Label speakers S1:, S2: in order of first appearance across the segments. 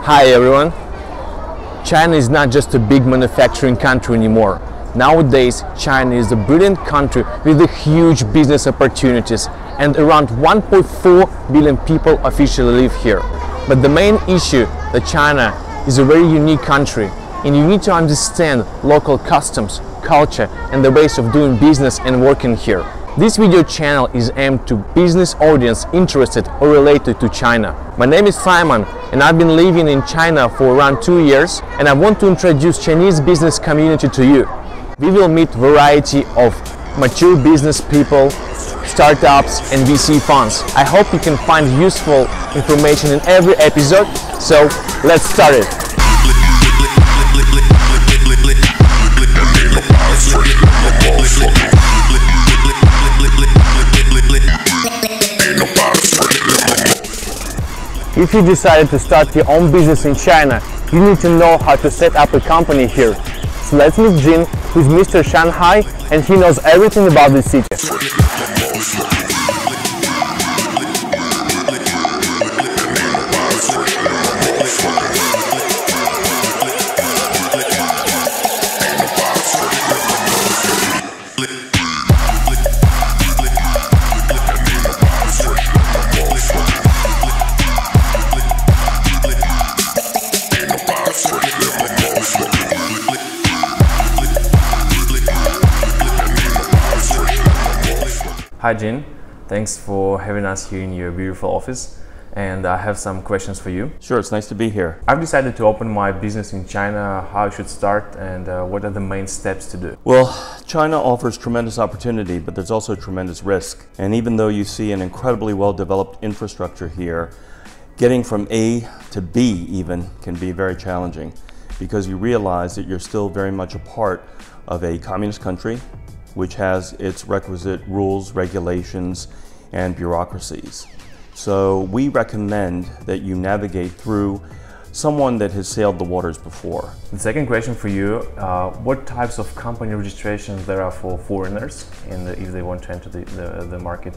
S1: Hi everyone! China is not just a big manufacturing country anymore. Nowadays, China is a brilliant country with huge business opportunities, and around 1.4 billion people officially live here. But the main issue that China is a very unique country, and you need to understand local customs, culture, and the ways of doing business and working here. This video channel is aimed to business audience interested or related to China. My name is Simon, and I've been living in China for around 2 years, and I want to introduce Chinese business community to you. We will meet variety of mature business people, startups, and VC funds. I hope you can find useful information in every episode, so let's start it. If you decided to start your own business in China, you need to know how to set up a company here. So let's meet Jin, who's Mr. Shanghai, and he knows everything about this city. Hi Jin, thanks for having us here in your beautiful office, and I have some questions for you.
S2: Sure, it's nice to be here.
S1: I've decided to open my business in China, how I should start, and what are the main steps to do?
S2: Well, China offers tremendous opportunity, but there's also tremendous risk. And even though you see an incredibly well-developed infrastructure here, getting from A to B even can be very challenging, because you realize that you're still very much a part of a communist country, which has its requisite rules, regulations, and bureaucracies. So we recommend that you navigate through someone that has sailed the waters before.
S1: The second question for you, what types of company registrations there are for foreigners if they want to enter the market,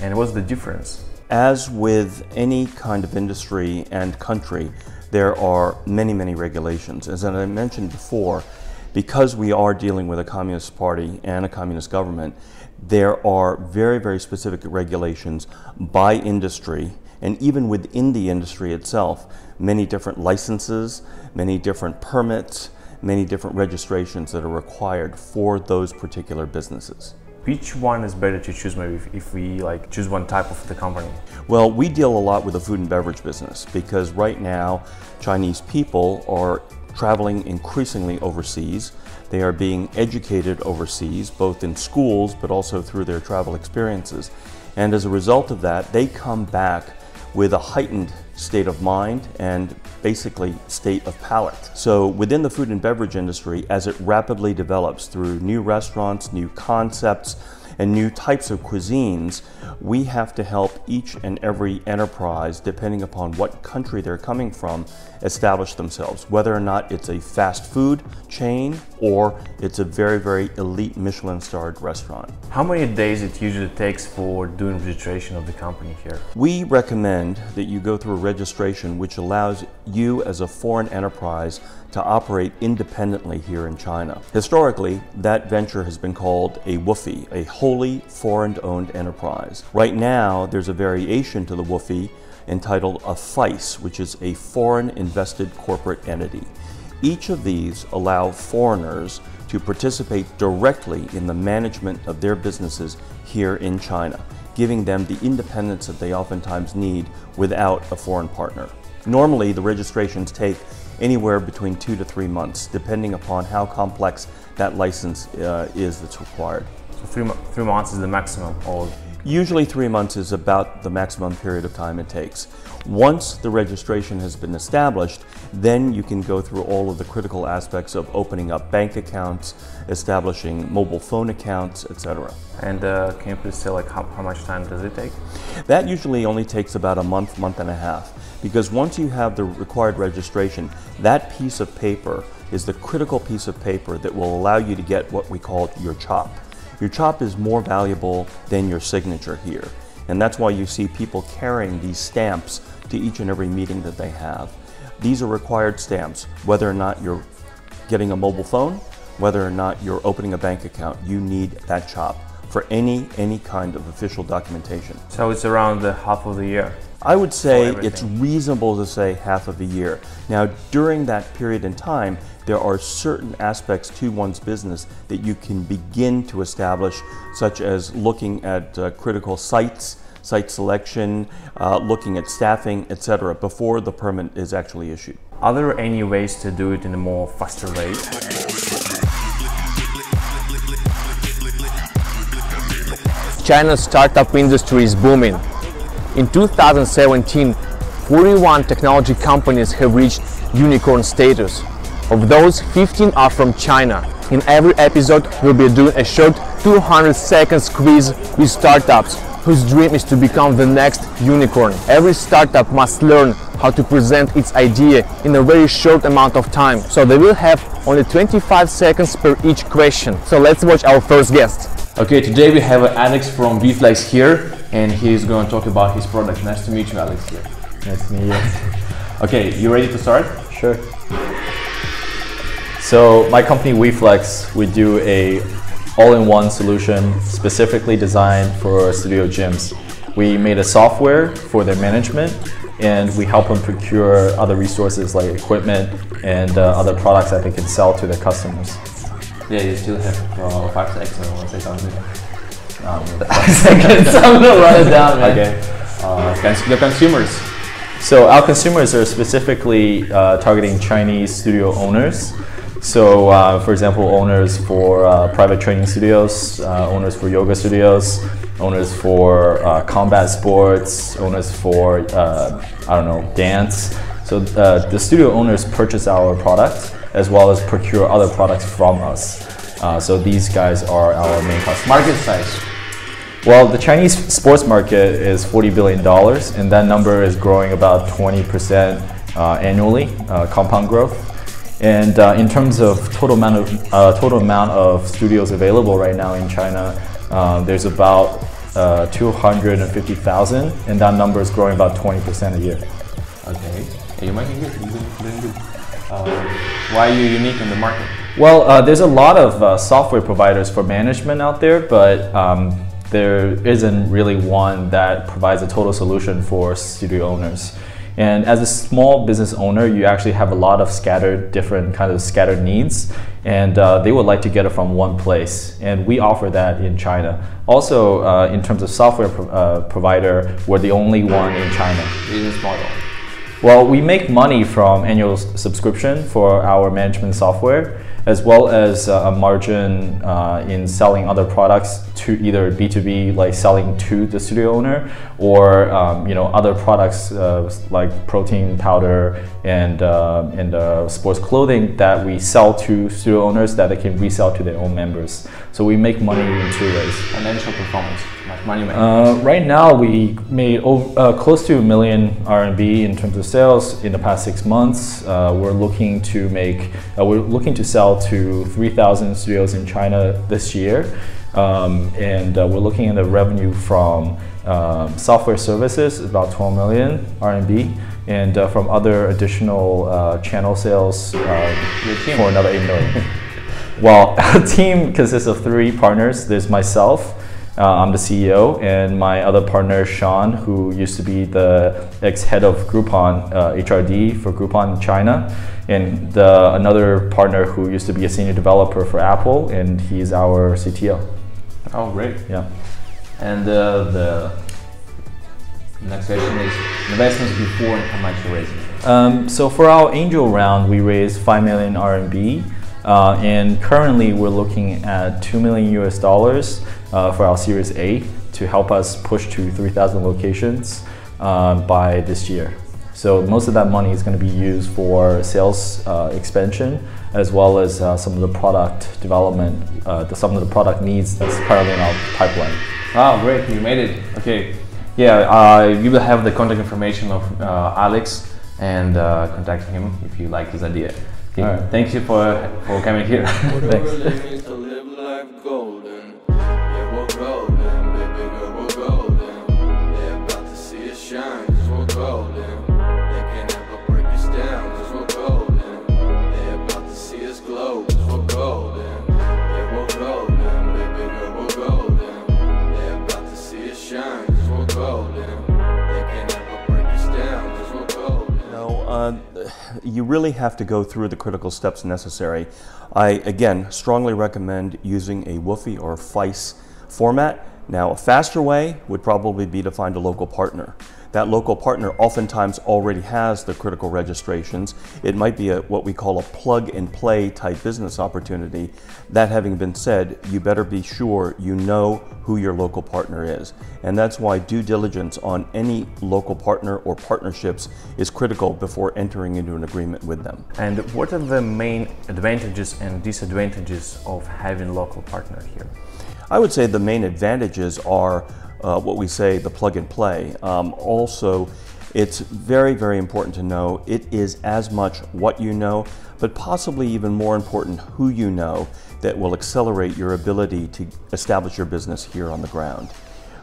S1: and what's the difference?
S2: As with any kind of industry and country, there are many, many regulations. As I mentioned before, because we are dealing with a communist party and a communist government, there are very, very specific regulations by industry, and even within the industry itself, many different licenses, many different permits, many different registrations that are required for those particular businesses.
S1: Which one is better to choose, maybe if we choose one type of the company?
S2: Well, we deal a lot with the food and beverage business, because right now Chinese people are traveling increasingly overseas. They are being educated overseas, both in schools but also through their travel experiences. And as a result of that, they come back with a heightened state of mind and basically state of palate. So within the food and beverage industry, as it rapidly develops through new restaurants, new concepts, and new types of cuisines, we have to help each and every enterprise, depending upon what country they're coming from, establish themselves, whether or not it's a fast food chain or it's a very, very elite Michelin-starred restaurant.
S1: How many days it usually takes for doing registration of the company here?
S2: We recommend that you go through a registration which allows you as a foreign enterprise to operate independently here in China. Historically, that venture has been called a WFE, a wholly foreign-owned enterprise. Right now, there's a variation to the WFE entitled a FICE, which is a foreign invested corporate entity. Each of these allow foreigners to participate directly in the management of their businesses here in China, giving them the independence that they oftentimes need without a foreign partner. Normally, the registrations take anywhere between 2 to 3 months, depending upon how complex that license is that's required.
S1: So 3 months is the maximum? Or?
S2: Usually 3 months is about the maximum period of time it takes. Once the registration has been established, then you can go through all of the critical aspects of opening up bank accounts, establishing mobile phone accounts, etc.
S1: And can you please say how much time does it take?
S2: That usually only takes about a month, month and a half, because once you have the required registration, that piece of paper is the critical piece of paper that will allow you to get what we call your CHOP. Your CHOP is more valuable than your signature here, and that's why you see people carrying these stamps to each and every meeting that they have. These are required stamps. Whether or not you're getting a mobile phone, whether or not you're opening a bank account, you need that chop for any kind of official documentation.
S1: So it's around the half of the year?
S2: I would say it's reasonable to say half of a year. Now, during that period in time, there are certain aspects to one's business that you can begin to establish, such as looking at critical sites, site selection, looking at staffing, etc., before the permit is actually issued.
S1: Are there any ways to do it in a more faster way? China's startup industry is booming. In 2017, 41 technology companies have reached unicorn status. Of those, 15 are from China. In every episode, we'll be doing a short 200-second quiz with startups whose dream is to become the next unicorn. Every startup must learn how to present its idea in a very short amount of time. So they will have only 25 seconds per each question. So let's watch our first guest. Okay, today we have Alex from Weflex here, and he's going to talk about his product. Nice to meet you, Alex. Here.
S3: Nice to meet you.
S1: Okay, you ready to start?
S3: Sure. So my company Weflex, we do a all-in-one solution specifically designed for studio gyms. We made a software for their management, and we help them procure other resources like equipment and other products that they can sell to their customers.
S1: Yeah, you still have 5 seconds. I want to say something.
S3: 5 seconds. I'm gonna run it down, man.
S1: Okay. The consumers.
S3: So our consumers are specifically targeting Chinese studio owners. So, for example, owners for private training studios, owners for yoga studios, owners for combat sports, owners for dance. So the studio owners purchase our product as well as procure other products from us. So these guys are our main customers.
S1: Market size?
S3: Well, the Chinese sports market is $40 billion, and that number is growing about 20% annually, compound growth. And in terms of total amount of studios available right now in China, there's about 250,000, and that number is growing about 20% a year.
S1: Okay, you're making good. You're doing good. Why are you unique in the market?
S3: Well, there's a lot of software providers for management out there, but there isn't really one that provides a total solution for studio owners. And as a small business owner, you actually have a lot of different kind of scattered needs, and they would like to get it from one place. And we offer that in China. Also, in terms of software provider, we're the only one in China.
S1: Business model?
S3: Well, we make money from annual subscription for our management software, as well as a margin in selling other products to either B2B, like selling to the studio owner, or other products like protein powder and sports clothing that we sell to studio owners that they can resell to their own members. So we make money in 2 ways.
S1: Financial performance, much money made?
S3: Right now we made close to 1 million RMB in terms of sales in the past 6 months. We're looking to sell to 3,000 studios in China this year, and we're looking at the revenue from software services about 12 million RMB, and from other additional channel sales for another 8 million. Well, our team consists of 3 partners. There's myself, I'm the CEO, and my other partner, Sean, who used to be the ex-head of Groupon, HRD for Groupon in China, and another partner who used to be a senior developer for Apple, and he's our CTO.
S1: Oh, great.
S3: Yeah.
S1: And the next question is investments before and how much you're raising?
S3: So for our angel round, we raised 5 million RMB. And currently we're looking at $2 million for our Series A to help us push to 3,000 locations by this year. So most of that money is going to be used for sales expansion, as well as some of the product development, some of the product needs that's currently in our pipeline.
S1: Oh, great, you made it. Okay, yeah, you will have the contact information of Alex, and contact him if you like his idea. Okay.
S3: All right.
S1: Thank you for coming here.
S3: Thanks.
S4: Shine, just walk golden. They can't ever break us down. shine, this will go down. They can never break us down, this will go down.
S2: No, you really have to go through the critical steps necessary. I, again, strongly recommend using a WFI or FICE format. Now, a faster way would probably be to find a local partner. That local partner oftentimes already has the critical registrations. It might be what we call a plug-and-play type business opportunity. That having been said, you better be sure you know who your local partner is. And that's why due diligence on any local partner or partnerships is critical before entering into an agreement with them.
S1: And what are the main advantages and disadvantages of having local partner here?
S2: I would say the main advantages are what we say the plug and play. Also, it's very, very important to know it is as much what you know, but possibly even more important who you know that will accelerate your ability to establish your business here on the ground.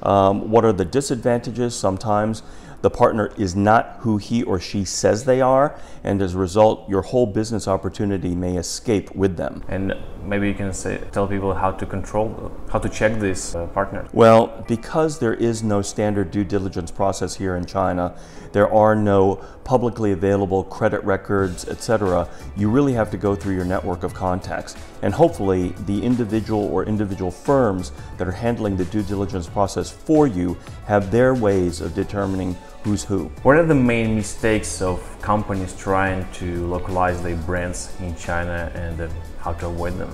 S2: What are the disadvantages? Sometimes the partner is not who he or she says they are, and as a result, your whole business opportunity may escape with them.
S1: And maybe you can tell people how to check this partner.
S2: Well, because there is no standard due diligence process here in China, there are no publicly available credit records, etc. You really have to go through your network of contacts. And hopefully, the individual or individual firms that are handling the due diligence process for you have their ways of determining who's who.
S1: What are the main mistakes of companies trying to localize their brands in China and how to avoid them?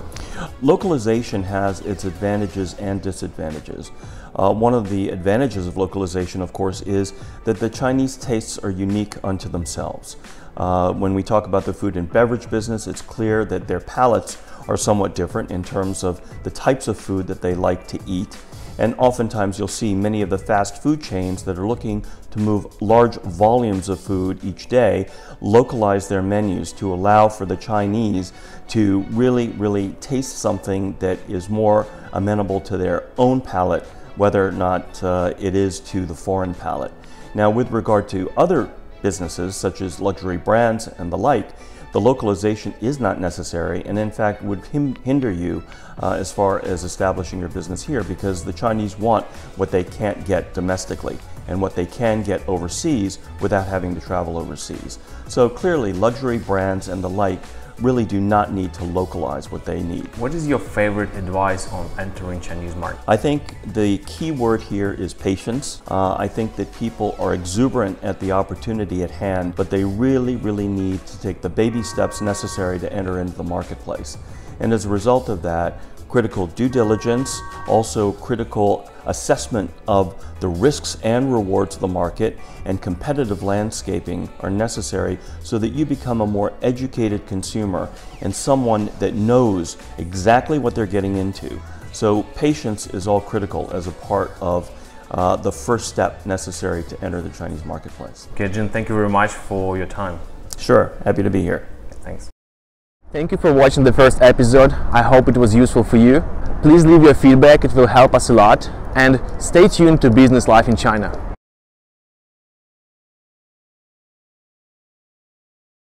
S2: Localization has its advantages and disadvantages. One of the advantages of localization, of course, is that the Chinese tastes are unique unto themselves. When we talk about the food and beverage business, it's clear that their palates are somewhat different in terms of the types of food that they like to eat. And oftentimes you'll see many of the fast food chains that are looking to move large volumes of food each day localize their menus to allow for the Chinese to really taste something that is more amenable to their own palate, whether or not it is to the foreign palate. Now, with regard to other businesses such as luxury brands and the like, the localization is not necessary and in fact would hinder you as far as establishing your business here, because the Chinese want what they can't get domestically and what they can get overseas without having to travel overseas. So clearly luxury brands and the like really do not need to localize what they need.
S1: What is your favorite advice on entering Chinese market?
S2: I think the key word here is patience. I think that people are exuberant at the opportunity at hand, but they really need to take the baby steps necessary to enter into the marketplace. And as a result of that, critical due diligence, also critical assessment of the risks and rewards of the market, and competitive landscaping are necessary so that you become a more educated consumer and someone that knows exactly what they're getting into. So patience is all critical as a part of the first step necessary to enter the Chinese marketplace.
S1: Okay, Jin, thank you very much for your time.
S2: Sure, happy to be here.
S1: Thanks. Thank you for watching the first episode. I hope it was useful for you. Please leave your feedback, it will help us a lot. And stay tuned to Business Life in China.